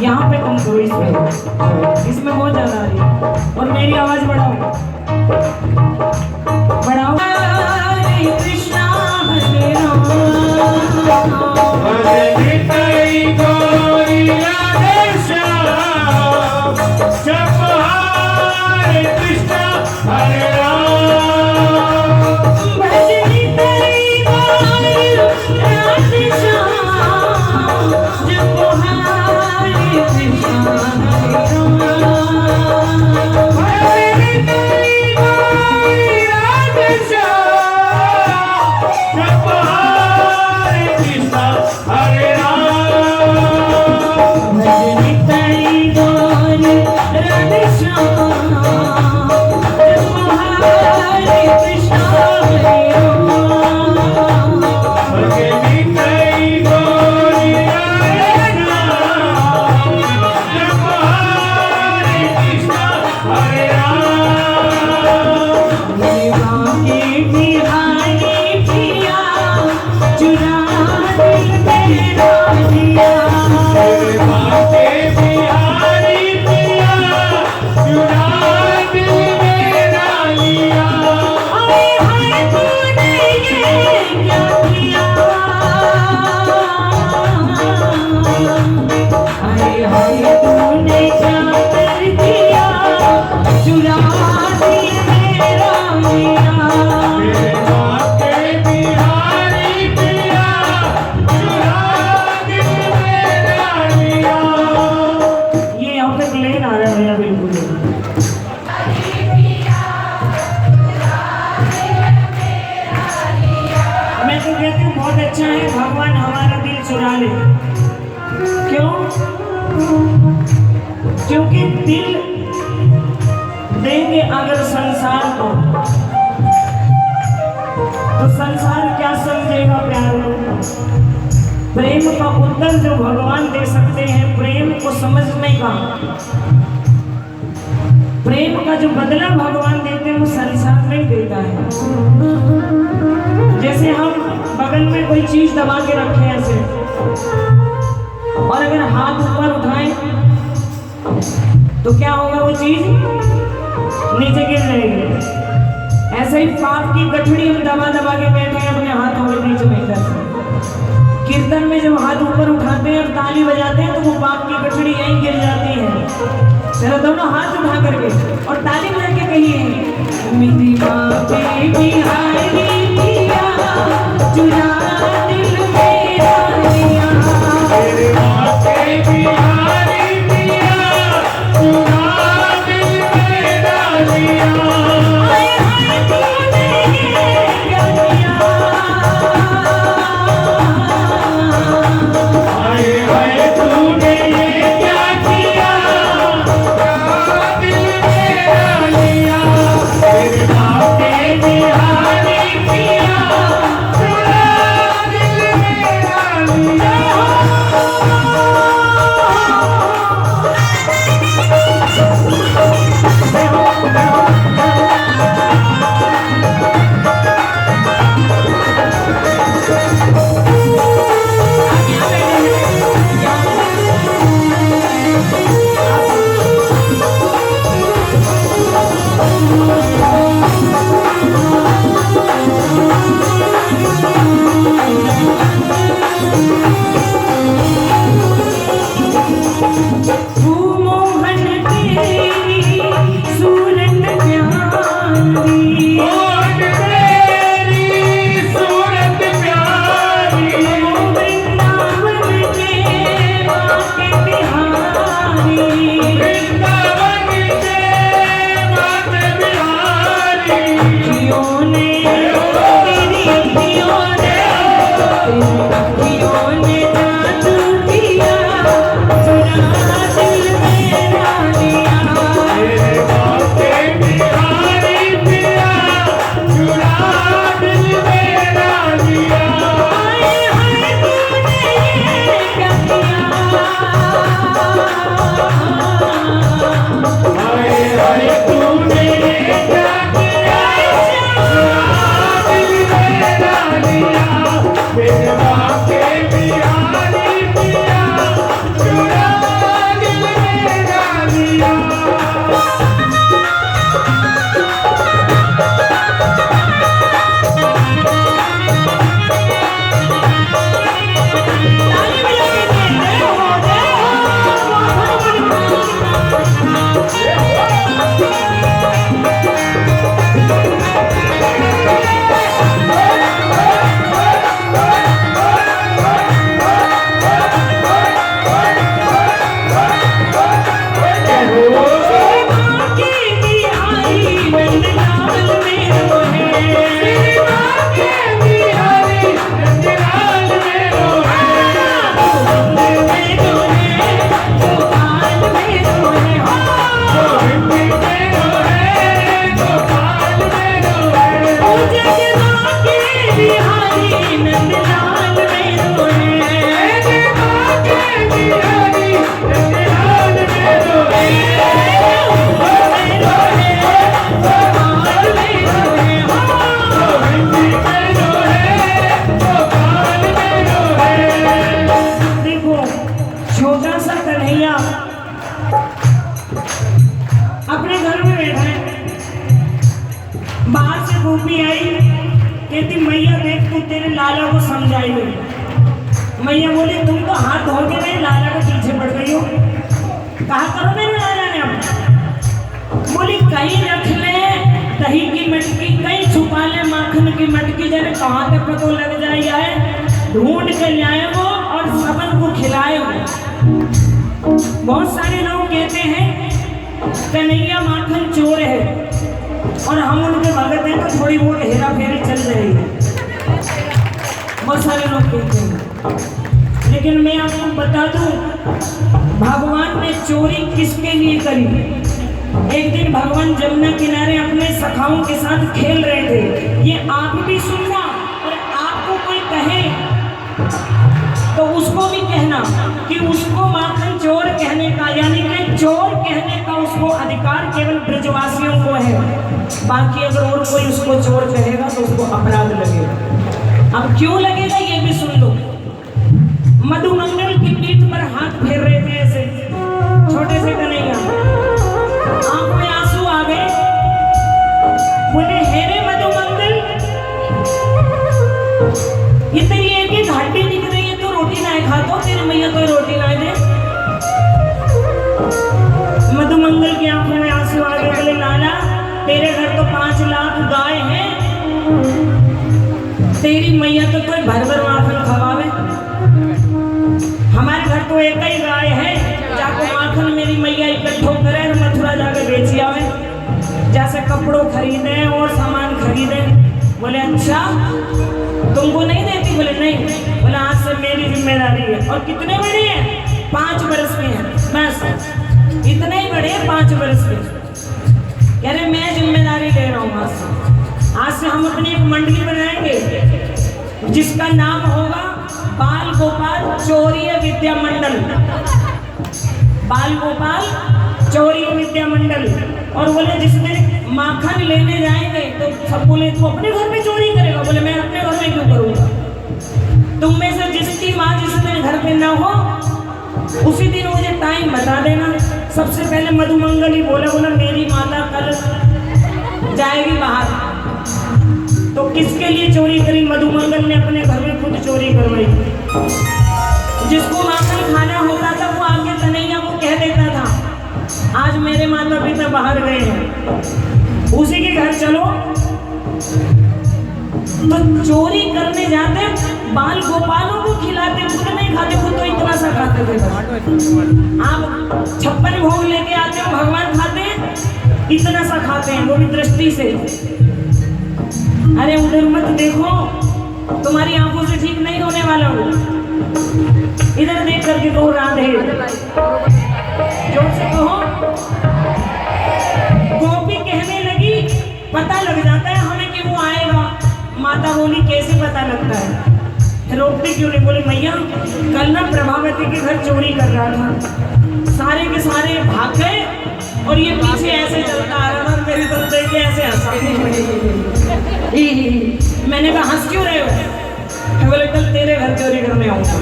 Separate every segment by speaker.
Speaker 1: यहाँ पे कम करो, इसमें बहुत ज्यादा आ रही है। और मेरी आवाज बढ़ाओ बढ़ाओ। हरे कृष्णा हरे राम हरे कृष्णा हरे अच्छा है भगवान हमारा दिल चुरा ले। क्यों? क्योंकि दिल देंगे अगर संसार को तो संसार क्या समझेगा प्यार को। प्रेम का उत्तर जो भगवान दे सकते हैं, प्रेम को समझने का, प्रेम का जो बदला भगवान देते हैं वो संसार नहीं देता है। जैसे हम बगल में कोई चीज दबा के रखे ऐसे, और अगर हाथ ऊपर उठाएं तो क्या होगा, वो चीज नीचे गिर जाएगी। ऐसे ही पाप की गठड़ी हम दबा दबा के बैठे हैं अपने हाथों के बीच में। कीर्तन में जब हाथ ऊपर उठाते हैं और ताली बजाते हैं तो वो पाप की गठड़ी यहीं गिर जाती है। चलो दोनों हाथ उठा करके और ताली बजा के कहिए, मेरी माँ बेबी हारी पिया चुरा दिल मेरा लिया, मेरी माँ बेबी हारी पिया चुरा दिल मेरा लिया। हाय हाय तूने ये क्या किया, हाय हाय तूने ये क्या किया, दिल मेरा लिया, मेरी माँ बेबी हारी पिया चुरा दिल मेरा लिया।
Speaker 2: अखियों ने जादू किया चुरा
Speaker 1: गोपी आई, कहती मैया देख तू तेरे लाला को समझाई गई। मैया बोली तुम तो हाथ धो के मेरे लाला के पीछे पड़ गई हो, कहा करो मेरे लाला ने। अब बोली कहीं रख ले दही की मटकी, कहीं छुपा ले माखन की मटकी, जब कहाँ पे पतो लग जाए ढूंढ के लाए वो और सबन को खिलाए वो। बहुत सारे लोग कहते हैं कन्हैया माखन चोर है और हम उनके भगत हैं तो थोड़ी बहुत हेरा फेरी चल रही है, बहुत सारे लोग कहते हैं। लेकिन मैं आपको बता दूं भगवान ने चोरी किसके लिए करी। एक दिन भगवान जमुना किनारे अपने सखाओं के साथ खेल रहे थे, ये आप भी सुनना और आपको कोई कहे तो उसको भी कहना कि उसको माखन चोर कहने का, यानी कि चोर कहने का उसको अधिकार केवल ब्रजवासियों को है, बाकी अगर और कोई उसको चोर कहेगा तो उसको अपराध लगेगा। अब क्यों लगेगा ये भी सुन लो। मधुमंगल की पीठ पर हाथ फेर रहे थे ऐसे छोटे से कन्हैया, आंखों में आंसू आ गए, बोले हे रे मधुमंगल ये तेरी एक एक हड्डी दिख रही है, तो रोटी ना खा दो, तेरी मैया तो रोटी ना दे। मधुमंगल की आंखों में आंसू आ गए, बोले लाला तेरे घर तो 5 लाख गाय हैं, तेरी मैया तो कोई भर भर माखन खवावे, हमारे घर तो एक ही गाय है, जाको माखन मेरी मैया इकट्ठो करे और मथुरा जाकर बेची आवे, जैसे कपड़ों खरीदे और सामान खरीदे। बोले अच्छा तुमको नहीं देती? बोले नहीं। बोले आज से मेरी जिम्मेदारी है। और कितने बड़े हैं? 5 वर्ष के हैं, बस इतने ही बड़े 5 वर्ष के। कह रहे मैं जिम्मेदारी ले रहा हूँ, आज से हम अपनी एक मंडली बनाएंगे जिसका नाम होगा बाल गोपाल चौरीय विद्या मंडल, बाल गोपाल चौरीय विद्या मंडल। और बोले जिसमें माखन लेने जाएंगे तो सब बोले तू अपने घर में चोरी करेगा? बोले मैं अपने घर में क्यों करूँगा, तुम में से जिसकी माँ जिस दिन घर पे ना हो उसी दिन मुझे टाइम बता देना। सबसे पहले मधुमंगल ही बोला मेरी माता कल जाएगी बाहर, तो किसके लिए चोरी करी? मधुमंगल ने अपने घर में खुद चोरी करवाई। जिसको माखन खाना होता था वो आके कन्हैया को कह देता था आज मेरे माता पिता बाहर गए हैं, उसी के घर चलो। तो चोरी करने जाते बाल गोपालों को खिलाते, खुद नहीं खाते, खुद तो इतना सा खाते थे। आप 56 भोग लेके आते हो, भगवान खाते हैं इतना सा खाते हैं, वो भी दृष्टि से। अरे उधर मत देखो, तुम्हारी आंखों से ठीक नहीं होने वाला हो, इधर देख करके कहो राधे, जोर से कहो। गोपी कहने लगी पता लग जाता है हमें कि वो आएगा। माता बोली कैसे पता लगता है, रोकती क्यों नहीं? बोले मैया कल ना प्रभावती के घर चोरी कर रहा था, सारे के सारे भाग गए और ये पीछे ऐसे चलता आ रहा था, मेरी तरफ देख के ऐसे हंसने लगी। मैंने कहा हंस क्यों रहे हो? बोले कल तेरे घर चोरी करने आऊंगा,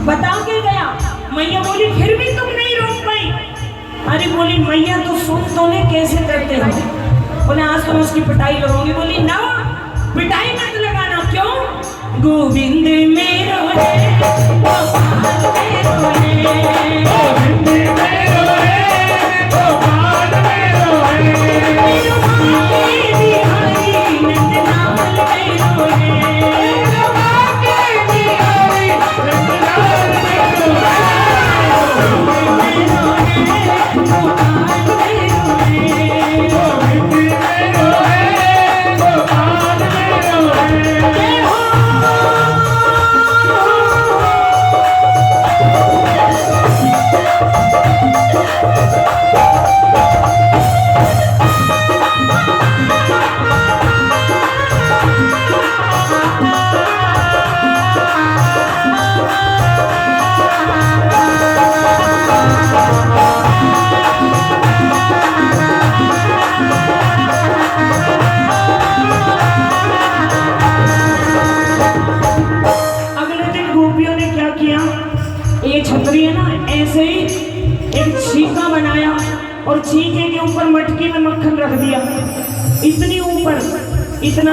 Speaker 1: बता के गया। मैया बोली फिर भी तुम नहीं रोक पाई? अरे बोली मैया तो सुन तो ले कैसे करते हैं। बोले आज तो मैं उसकी पिटाई लगाऊंगी। बोली ना पिटाई मत लगाना, क्यों? गोविंद मेरो है गोपाल मेरो है, गोविंद मेरो है गोपाल मेरो है, मेरो भाग्य बिहारी नंदलाल मेरो है, मेरो भाग्य बिहारी नंदलाल मेरो है। और छींके के ऊपर मटकी में मक्खन रख दिया, इतनी ऊपर, इतना